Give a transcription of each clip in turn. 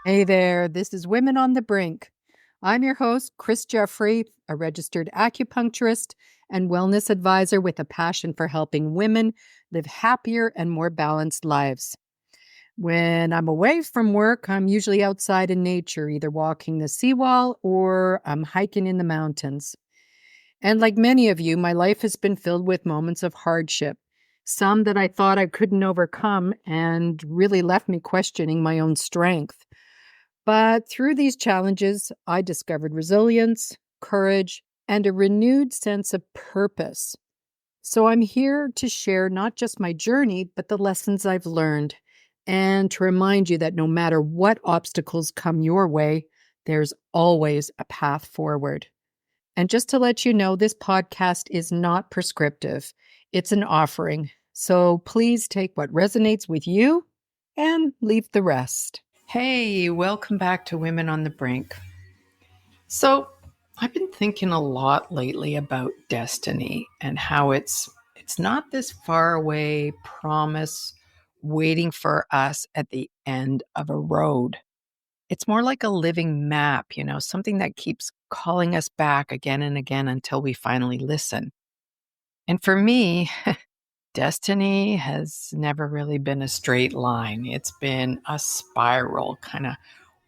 Hey there, this is Women on the Brink. I'm your host, Chris Jeffrey, a registered acupuncturist and wellness advisor with a passion for helping women live happier and more balanced lives. When I'm away from work, I'm usually outside in nature, either walking the seawall or I'm hiking in the mountains. And like many of you, my life has been filled with moments of hardship, some that I thought I couldn't overcome and really left me questioning my own strength. But through these challenges, I discovered resilience, courage, and a renewed sense of purpose. So I'm here to share not just my journey, but the lessons I've learned, and to remind you that no matter what obstacles come your way, there's always a path forward. And just to let you know, this podcast is not prescriptive, it's an offering. So please take what resonates with you and leave the rest. Hey, welcome back to Women on the Brink. So, I've been thinking a lot lately about destiny and how it's not this far away promise waiting for us at the end of a road. It's more like a living map, something that keeps calling us back again and again until we finally listen. And for me, destiny has never really been a straight line. It's been a spiral, kind of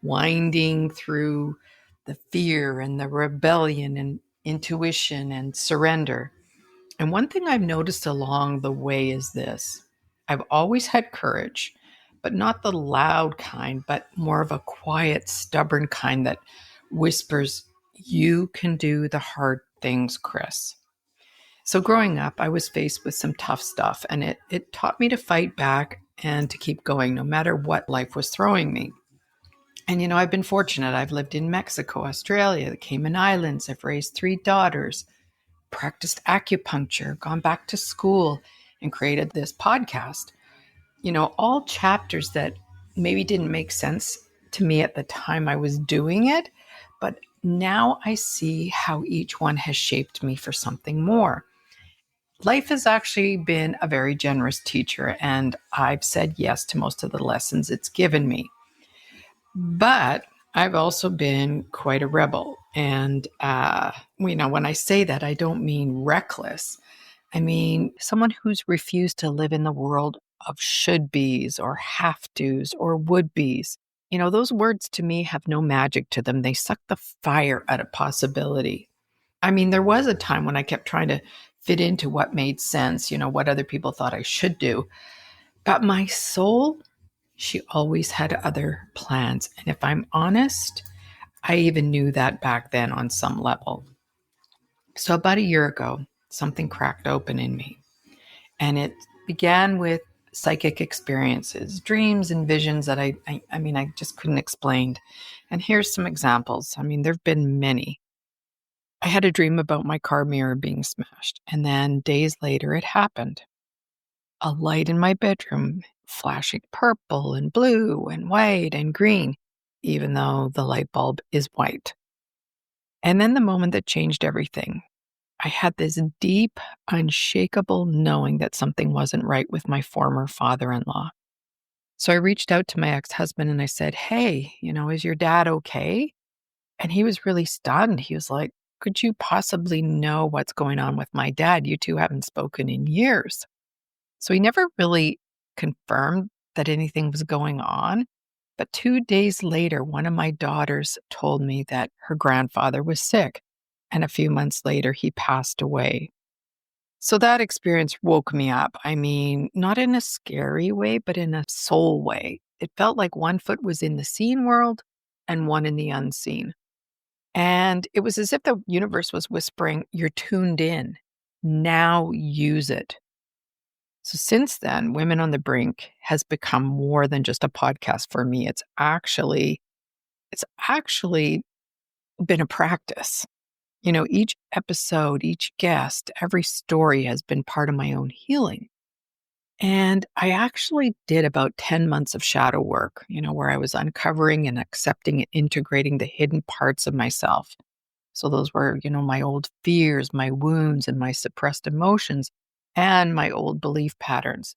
winding through the fear and the rebellion and intuition and surrender. And one thing I've noticed along the way is this: I've always had courage, but not the loud kind, but more of a quiet, stubborn kind that whispers, "You can do the hard things, Chris." So growing up, I was faced with some tough stuff, and it taught me to fight back and to keep going no matter what life was throwing me. And, I've been fortunate. I've lived in Mexico, Australia, the Cayman Islands. I've raised 3 daughters, practiced acupuncture, gone back to school, and created this podcast. All chapters that maybe didn't make sense to me at the time I was doing it, but now I see how each one has shaped me for something more. Life has actually been a very generous teacher, and I've said yes to most of the lessons it's given me. But I've also been quite a rebel. And, when I say that, I don't mean reckless. I mean someone who's refused to live in the world of should be's or have to's or would be's. Those words to me have no magic to them. They suck the fire out of possibility. I mean, there was a time when I kept trying to fit into what made sense, what other people thought I should do. But my soul, she always had other plans. And if I'm honest, I even knew that back then on some level. So about a year ago, something cracked open in me. And it began with psychic experiences, dreams and visions that I just couldn't explain. And here's some examples. There've been many. I had a dream about my car mirror being smashed. And then days later, it happened. A light in my bedroom flashing purple and blue and white and green, even though the light bulb is white. And then the moment that changed everything, I had this deep, unshakable knowing that something wasn't right with my former father-in-law. So I reached out to my ex-husband and I said, "Hey, is your dad okay?" And he was really stunned. He was like, "Could you possibly know what's going on with my dad? You two haven't spoken in years." So he never really confirmed that anything was going on. But 2 days later, one of my daughters told me that her grandfather was sick. And a few months later, he passed away. So that experience woke me up. Not in a scary way, but in a soul way. It felt like one foot was in the seen world and one in the unseen. And it was as if the universe was whispering, "You're tuned in. Now use it." So since then, Women on the Brink has become more than just a podcast for me. It's actually been a practice. Each episode, each guest, every story has been part of my own healing. And I actually did about 10 months of shadow work, where I was uncovering and accepting and integrating the hidden parts of myself. So those were, my old fears, my wounds, and my suppressed emotions, and my old belief patterns.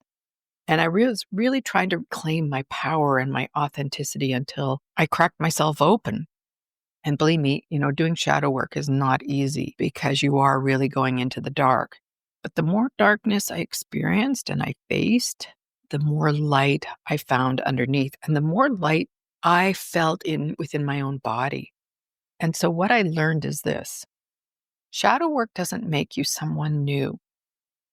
And I was really trying to claim my power and my authenticity until I cracked myself open. And believe me, doing shadow work is not easy because you are really going into the dark. But the more darkness I experienced and I faced, the more light I found underneath and the more light I felt within my own body. And so what I learned is this: shadow work doesn't make you someone new.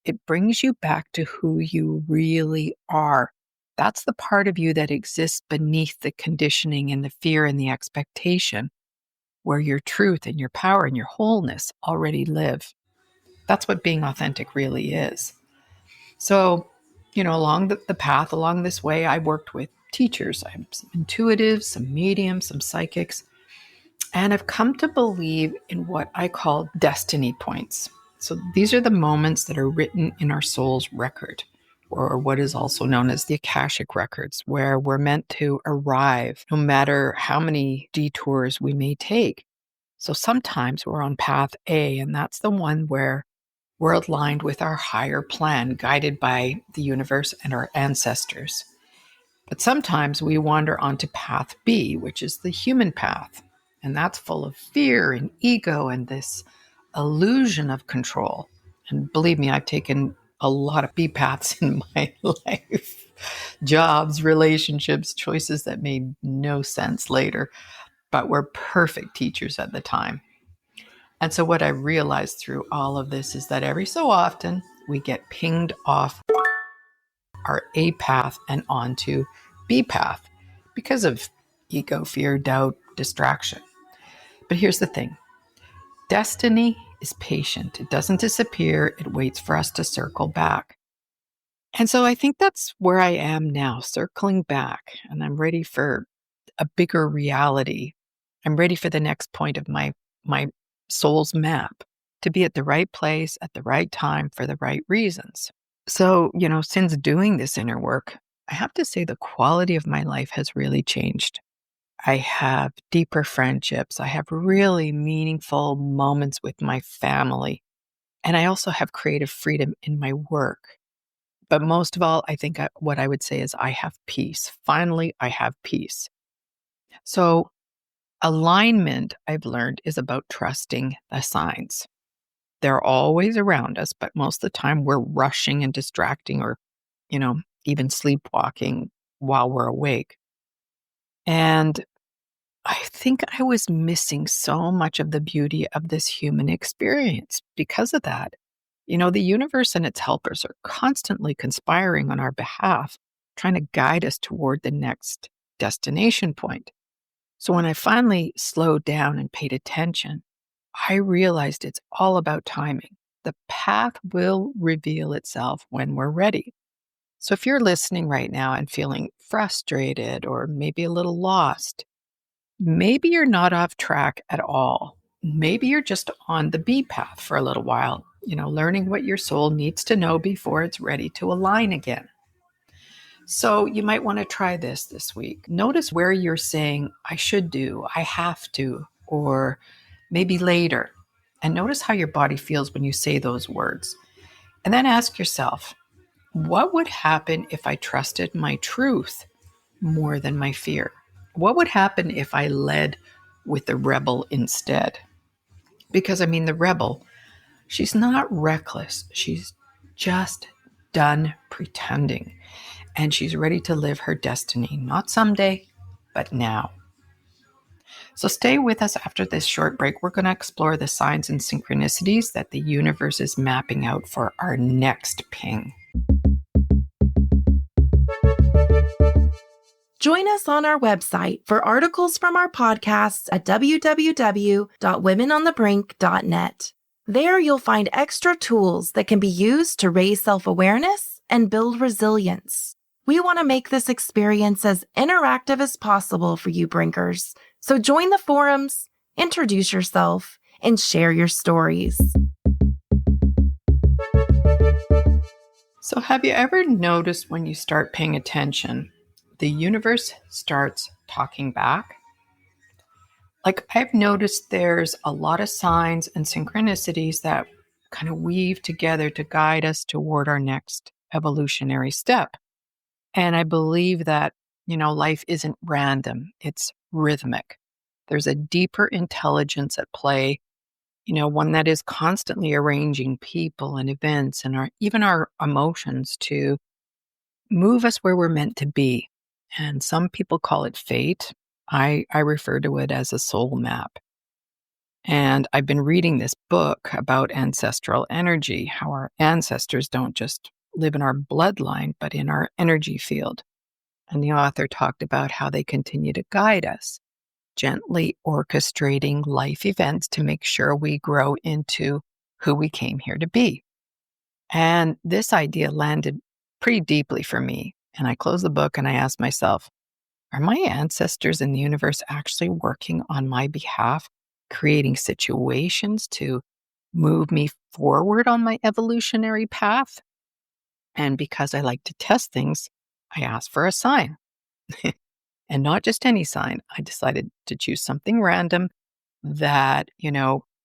It brings you back to who you really are. That's the part of you that exists beneath the conditioning and the fear and the expectation, where your truth and your power and your wholeness already live. That's what being authentic really is. So, along the path, along this way, I worked with teachers. I have some intuitives, some mediums, some psychics, and I've come to believe in what I call destiny points. So these are the moments that are written in our soul's record, or what is also known as the Akashic Records, where we're meant to arrive no matter how many detours we may take. So sometimes we're on path A, and that's the one where we're aligned with our higher plan, guided by the universe and our ancestors. But sometimes we wander onto path B, which is the human path. And that's full of fear and ego and this illusion of control. And believe me, I've taken a lot of B paths in my life. Jobs, relationships, choices that made no sense later, but were perfect teachers at the time. And so what I realized through all of this is that every so often we get pinged off our A path and onto B path because of ego, fear, doubt, distraction. But here's the thing: destiny is patient. It doesn't disappear. It waits for us to circle back. And so I think that's where I am now, circling back, and I'm ready for a bigger reality. I'm ready for the next point of my soul's map, to be at the right place at the right time for the right reasons. So, since doing this inner work, I have to say the quality of my life has really changed. I have deeper friendships. I have really meaningful moments with my family. And I also have creative freedom in my work. But most of all, I think what I would say is I have peace. Finally, I have peace. So alignment, I've learned, is about trusting the signs. They're always around us, but most of the time we're rushing and distracting or, even sleepwalking while we're awake. And I think I was missing so much of the beauty of this human experience because of that. The universe and its helpers are constantly conspiring on our behalf, trying to guide us toward the next destination point. So when I finally slowed down and paid attention, I realized it's all about timing. The path will reveal itself when we're ready. So if you're listening right now and feeling frustrated or maybe a little lost, maybe you're not off track at all. Maybe you're just on the B path for a little while, learning what your soul needs to know before it's ready to align again. So you might want to try this week. Notice where you're saying, I should do, I have to, or maybe later. And notice how your body feels when you say those words. And then ask yourself, what would happen if I trusted my truth more than my fear? What would happen if I led with the rebel instead? Because the rebel, she's not reckless. She's just done pretending. And she's ready to live her destiny, not someday, but now. So stay with us after this short break. We're going to explore the signs and synchronicities that the universe is mapping out for our next ping. Join us on our website for articles from our podcasts at www.womenonthebrink.net. There you'll find extra tools that can be used to raise self-awareness and build resilience. We want to make this experience as interactive as possible for you Brinkers. So join the forums, introduce yourself, and share your stories. So have you ever noticed when you start paying attention, the universe starts talking back? Like I've noticed there's a lot of signs and synchronicities that kind of weave together to guide us toward our next evolutionary step. And I believe that, life isn't random, it's rhythmic. There's a deeper intelligence at play, one that is constantly arranging people and events and even our emotions to move us where we're meant to be. And some people call it fate. I refer to it as a soul map. And I've been reading this book about ancestral energy, how our ancestors don't just live in our bloodline, but in our energy field. And the author talked about how they continue to guide us, gently orchestrating life events to make sure we grow into who we came here to be. And this idea landed pretty deeply for me. And I closed the book and I asked myself, are my ancestors in the universe actually working on my behalf, creating situations to move me forward on my evolutionary path? And because I like to test things, I asked for a sign. And not just any sign. I decided to choose something random that,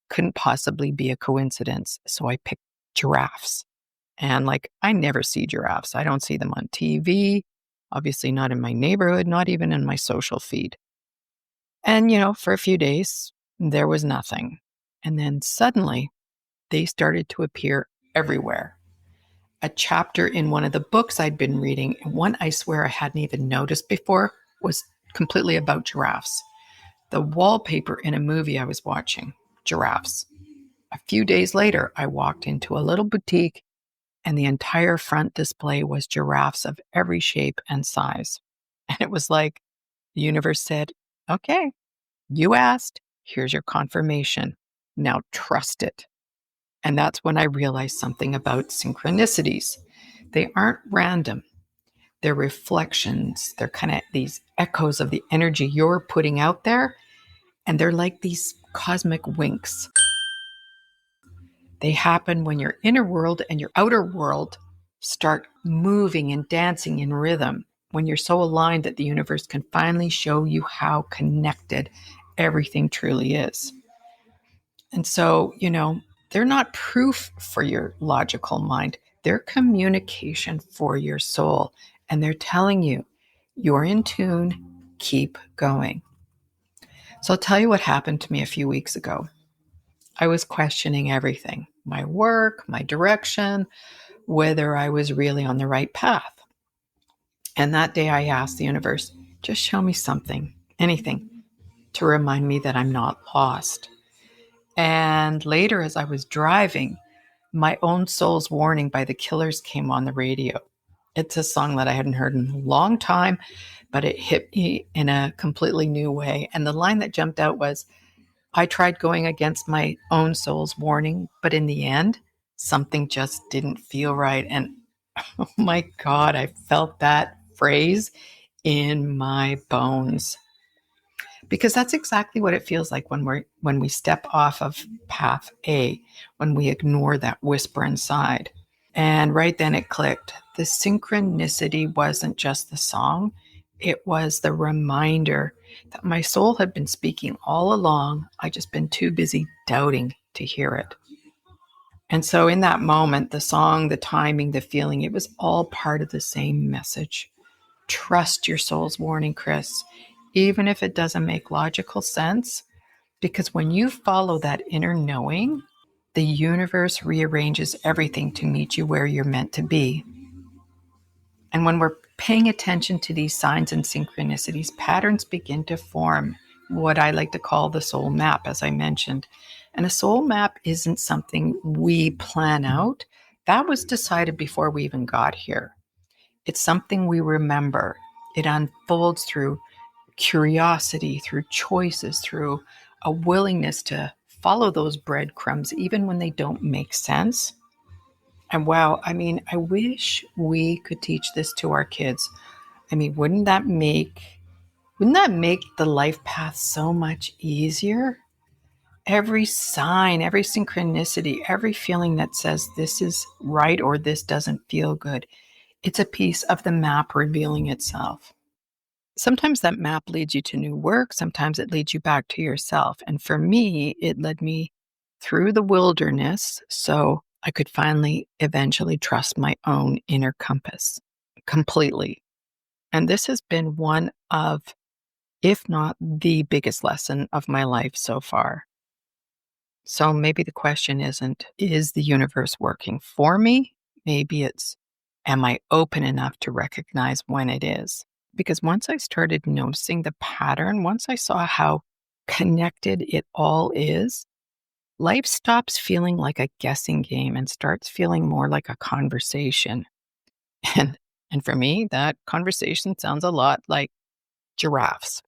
couldn't possibly be a coincidence. So I picked giraffes. And I never see giraffes. I don't see them on TV, obviously not in my neighborhood, not even in my social feed. And, for a few days, there was nothing. And then suddenly they started to appear everywhere. A chapter in one of the books I'd been reading, and one I swear I hadn't even noticed before, was completely about giraffes. The wallpaper in a movie I was watching, giraffes. A few days later, I walked into a little boutique and the entire front display was giraffes of every shape and size. And it was like the universe said, okay, you asked, here's your confirmation. Now trust it. And that's when I realized something about synchronicities. They aren't random. They're reflections. They're kind of these echoes of the energy you're putting out there. And they're like these cosmic winks. They happen when your inner world and your outer world start moving and dancing in rhythm, when you're so aligned that the universe can finally show you how connected everything truly is. And so, they're not proof for your logical mind. They're communication for your soul. And they're telling you, you're in tune, keep going. So I'll tell you what happened to me a few weeks ago. I was questioning everything, my work, my direction, whether I was really on the right path. And that day I asked the universe, just show me something, anything, to remind me that I'm not lost. And later, as I was driving, My Own Soul's Warning by the Killers came on the radio. It's a song that I hadn't heard in a long time, but it hit me in a completely new way. And the line that jumped out was, I tried going against my own soul's warning, but in the end, something just didn't feel right. And oh my God, I felt that phrase in my bones. Because that's exactly what it feels like when we step off of path A, when we ignore that whisper inside. And right then it clicked. The synchronicity wasn't just the song, it was the reminder that my soul had been speaking all along. I just been too busy doubting to hear it. And so in that moment, the song, the timing, the feeling, it was all part of the same message. Trust your soul's warning, Chris, even if it doesn't make logical sense, because when you follow that inner knowing, the universe rearranges everything to meet you where you're meant to be. And when we're paying attention to these signs and synchronicities, patterns begin to form, what I like to call the soul map, as I mentioned. And a soul map isn't something we plan out. That was decided before we even got here. It's something we remember. It unfolds through curiosity, through choices, through a willingness to follow those breadcrumbs, even when they don't make sense. And wow, I wish we could teach this to our kids. Wouldn't that make the life path so much easier? Every sign, every synchronicity, every feeling that says this is right or this doesn't feel good, it's a piece of the map revealing itself. Sometimes that map leads you to new work. Sometimes it leads you back to yourself. And for me, it led me through the wilderness so I could finally eventually trust my own inner compass completely. And this has been one of, if not the biggest lesson of my life so far. So maybe the question isn't, is the universe working for me? Maybe it's, am I open enough to recognize when it is? Because once I started noticing the pattern, once I saw how connected it all is, life stops feeling like a guessing game and starts feeling more like a conversation. And, and for me, that conversation sounds a lot like giraffes.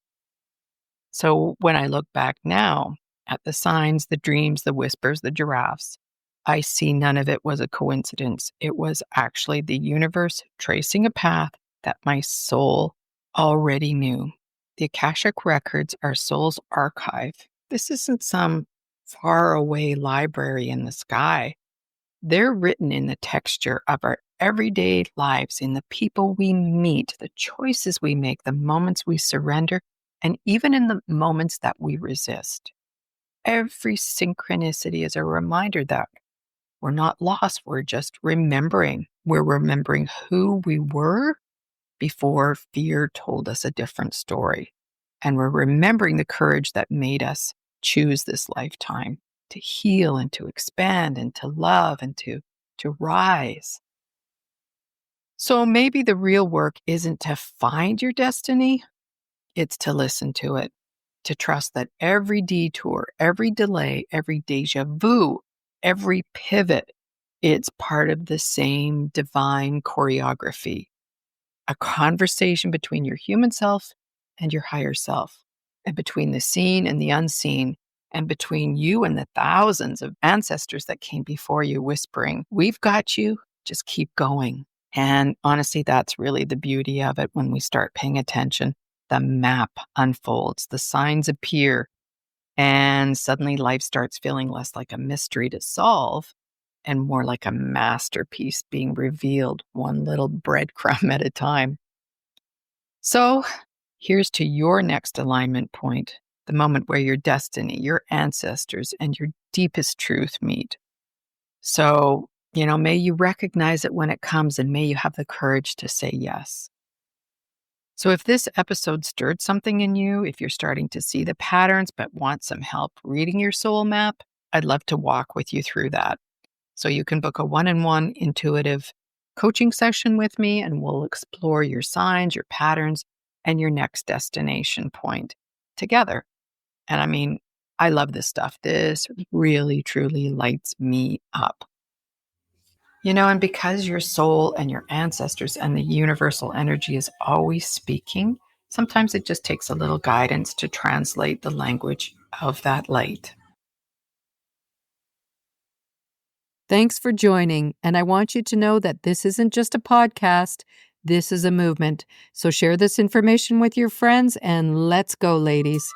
So when I look back now at the signs, the dreams, the whispers, the giraffes, I see none of it was a coincidence. It was actually the universe tracing a path that my soul already knew. The Akashic Records are soul's archive. This isn't some faraway library in the sky. They're written in the texture of our everyday lives, in the people we meet, the choices we make, the moments we surrender, and even in the moments that we resist. Every synchronicity is a reminder that we're not lost. We're just remembering. We're remembering who we were before fear told us a different story. And we're remembering the courage that made us choose this lifetime to heal and to expand and to love and to rise. So maybe the real work isn't to find your destiny, it's to listen to it, to trust that every detour, every delay, every deja vu, every pivot, it's part of the same divine choreography, a conversation between your human self and your higher self, and between the seen and the unseen, and between you and the thousands of ancestors that came before you whispering, "We've got you, just keep going." And honestly, that's really the beauty of it when we start paying attention. The map unfolds, the signs appear, and suddenly life starts feeling less like a mystery to solve and more like a masterpiece being revealed one little breadcrumb at a time. So here's to your next alignment point, the moment where your destiny, your ancestors, and your deepest truth meet. So, may you recognize it when it comes, and may you have the courage to say yes. So if this episode stirred something in you, if you're starting to see the patterns but want some help reading your soul map, I'd love to walk with you through that. So you can book a one-on-one intuitive coaching session with me, and we'll explore your signs, your patterns, and your next destination point together. And I love this stuff. This really, truly lights me up. And because your soul and your ancestors and the universal energy is always speaking, sometimes it just takes a little guidance to translate the language of that light. Thanks for joining. And I want you to know that this isn't just a podcast, this is a movement. So share this information with your friends and let's go, ladies.